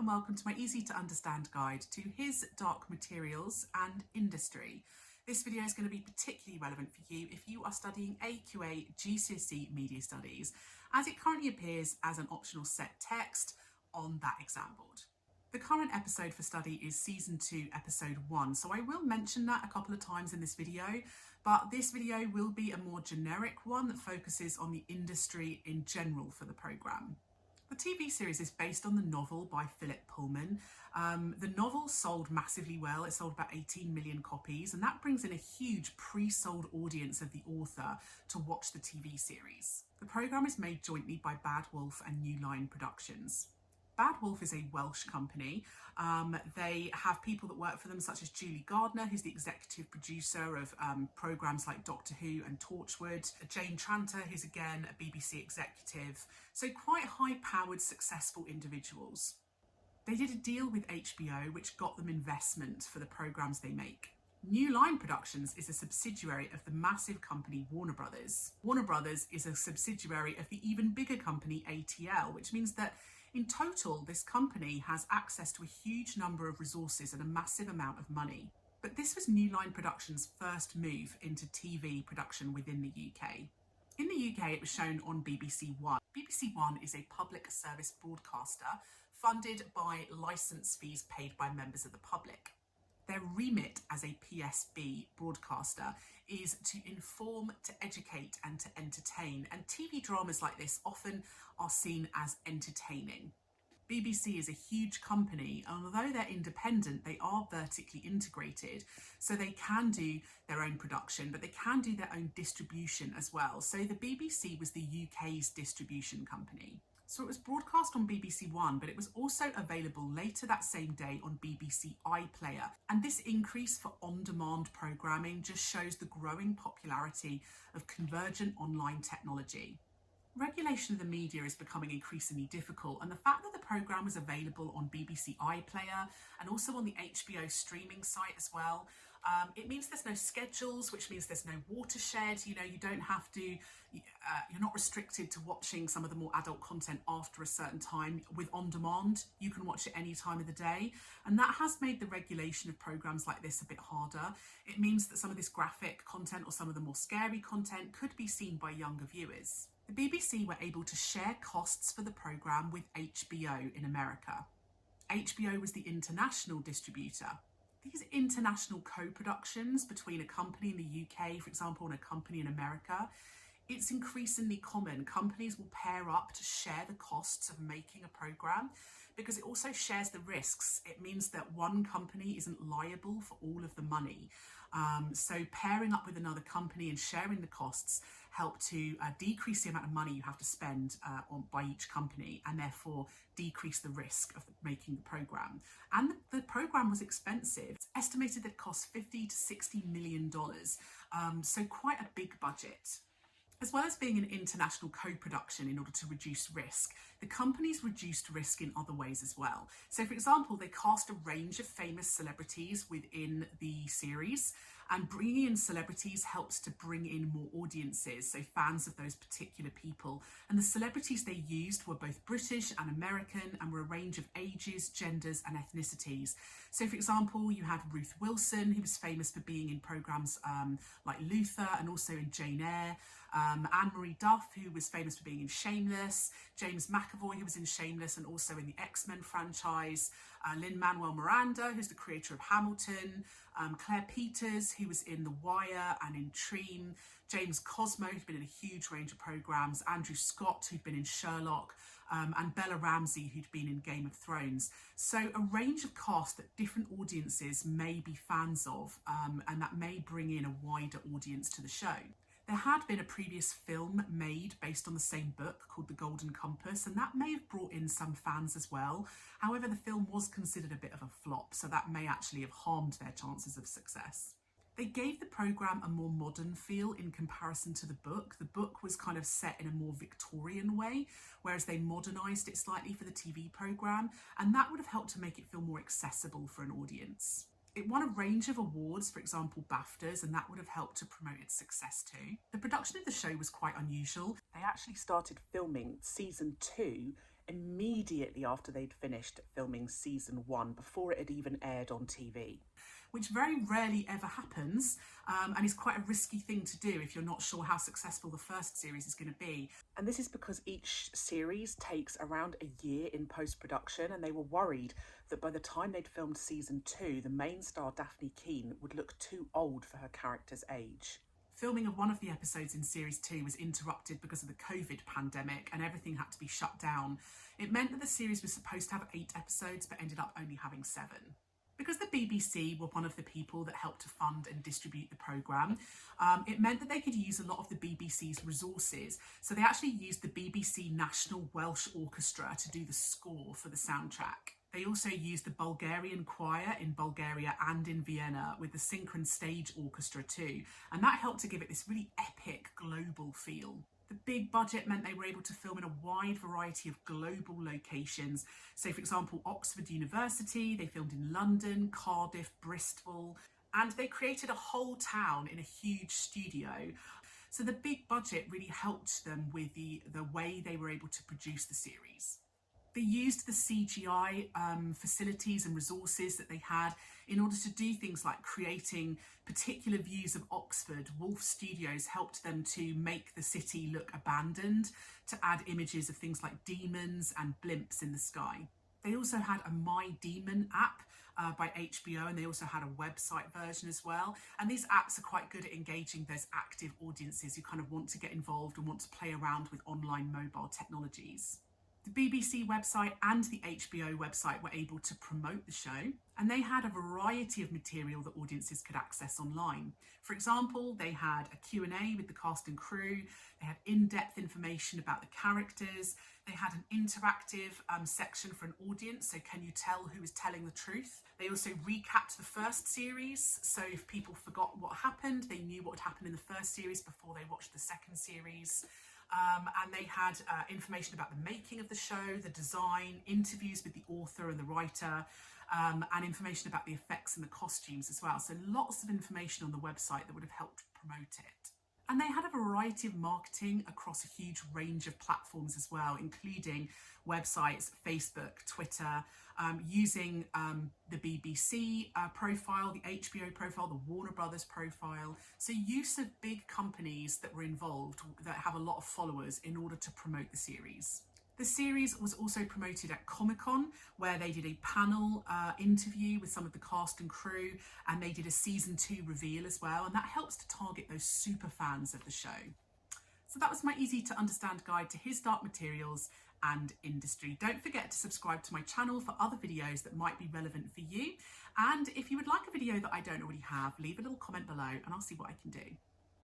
and welcome to my easy to understand guide to his dark materials and industry. This video is going to be particularly relevant for you if you are studying AQA GCSE Media Studies, as it currently appears as an optional set text on that exam board. The current episode for study is Season 2, Episode 1, so I will mention that a couple of times in this video, but this video will be a more generic one that focuses on the industry in general for the programme. The TV series is based on the novel by Philip Pullman. The novel sold massively well. It sold about 18 million copies, and that brings in a huge pre-sold audience of the author to watch the TV series. The programme is made jointly by Bad Wolf and New Line Productions. Bad Wolf is a Welsh company. They have people that work for them, such as Julie Gardner, who's the executive producer of programmes like Doctor Who and Torchwood, Jane Tranter, who's again a BBC executive. So quite high-powered, successful individuals. They did a deal with HBO, which got them investment for the programmes they make. New Line Productions is a subsidiary of the massive company Warner Brothers. Warner Brothers is a subsidiary of the even bigger company ATL, which means that in total, this company has access to a huge number of resources and a massive amount of money. But this was New Line Productions' first move into TV production within the UK. In the UK, it was shown on BBC One. BBC One is a public service broadcaster funded by licence fees paid by members of the public. Their remit as a PSB broadcaster is to inform, to educate and to entertain, and TV dramas like this often are seen as entertaining. BBC is a huge company, and although they're independent, they are vertically integrated, so they can do their own production, but they can do their own distribution as well. So the BBC was the UK's distribution company. So it was broadcast on BBC One, but it was also available later that same day on BBC iPlayer. And this increase for on-demand programming just shows the growing popularity of convergent online technology. Regulation of the media is becoming increasingly difficult, and the fact that the programme was available on BBC iPlayer and also on the HBO streaming site as well, it means there's no schedules, which means there's no watershed. You don't have to, you're not restricted to watching some of the more adult content after a certain time. With on demand, you can watch it any time of the day, and that has made the regulation of programmes like this a bit harder. It means that some of this graphic content or some of the more scary content could be seen by younger viewers. The BBC were able to share costs for the programme with HBO in America. HBO was the international distributor. These international co-productions between a company in the UK, for example, and a company in America, it's increasingly common. Companies will pair up to share the costs of making a programme because it also shares the risks. It means that one company isn't liable for all of the money. So pairing up with another company and sharing the costs help to decrease the amount of money you have to spend by each company, and therefore decrease the risk of making the programme. And the programme was expensive. It's estimated that it cost $50 to $60 million, so quite a big budget. As well as being an international co-production in order to reduce risk, the companies reduced risk in other ways as well. So for example, they cast a range of famous celebrities within the series, and bringing in celebrities helps to bring in more audiences, so fans of those particular people. And the celebrities they used were both British and American, and were a range of ages, genders and ethnicities. So for example, you had Ruth Wilson, who was famous for being in programmes like Luther and also in Jane Eyre, Anne-Marie Duff, who was famous for being in Shameless, James McAvoy, who was in Shameless and also in the X-Men franchise, Lin-Manuel Miranda, who's the creator of Hamilton, Claire Peters, who was in The Wire and in Treem, James Cosmo, who'd been in a huge range of programmes, Andrew Scott, who'd been in Sherlock, and Bella Ramsey, who'd been in Game of Thrones. So a range of cast that different audiences may be fans of, and that may bring in a wider audience to the show. There had been a previous film made based on the same book called The Golden Compass, and that may have brought in some fans as well. However, the film was considered a bit of a flop, so that may actually have harmed their chances of success. They gave the programme a more modern feel in comparison to the book. The book was kind of set in a more Victorian way, whereas they modernised it slightly for the TV programme, and that would have helped to make it feel more accessible for an audience. It won a range of awards, for example BAFTAs, and that would have helped to promote its success too. The production of the show was quite unusual. They actually started filming season 2 immediately after they'd finished filming season 1, before it had even aired on TV, which very rarely ever happens, and is quite a risky thing to do if you're not sure how successful the first series is going to be. And this is because each series takes around a year in post-production, and they were worried that by the time they'd filmed season 2, the main star Daphne Keane would look too old for her character's age. Filming of one of the episodes in series 2 was interrupted because of the COVID pandemic, and everything had to be shut down. It meant that the series was supposed to have 8 episodes but ended up only having 7. Because the BBC were one of the people that helped to fund and distribute the programme, it meant that they could use a lot of the BBC's resources. So they actually used the BBC National Welsh Orchestra to do the score for the soundtrack. They also used the Bulgarian choir in Bulgaria and in Vienna, with the Synchron Stage Orchestra too, and that helped to give it this really epic global feel. The big budget meant they were able to film in a wide variety of global locations. So, for example, Oxford University, they filmed in London, Cardiff, Bristol, and they created a whole town in a huge studio. So the big budget really helped them with the way they were able to produce the series. They used the CGI facilities and resources that they had in order to do things like creating particular views of Oxford. Wolf Studios helped them to make the city look abandoned, to add images of things like demons and blimps in the sky. They also had a My Demon app by HBO, and they also had a website version as well. And these apps are quite good at engaging those active audiences who kind of want to get involved and want to play around with online mobile technologies. The BBC website and the HBO website were able to promote the show, and they had a variety of material that audiences could access online. For example, they had a Q&A with the cast and crew, they had in-depth information about the characters, they had an interactive section for an audience, so can you tell who is telling the truth? They also recapped the first series, so if people forgot what happened, they knew what had happened in the first series before they watched the second series. And they had information about the making of the show, the design, interviews with the author and the writer, and information about the effects and the costumes as well. So lots of information on the website that would have helped promote it. And they had a variety of marketing across a huge range of platforms as well, including websites, Facebook, Twitter, using the BBC profile, the HBO profile, the Warner Brothers profile. So use of big companies that were involved, that have a lot of followers, in order to promote the series. The series was also promoted at Comic-Con, where they did a panel interview with some of the cast and crew, and they did a season 2 reveal as well, and that helps to target those super fans of the show. So that was my easy to understand guide to His Dark Materials and industry. Don't forget to subscribe to my channel for other videos that might be relevant for you. And if you would like a video that I don't already have, leave a little comment below and I'll see what I can do.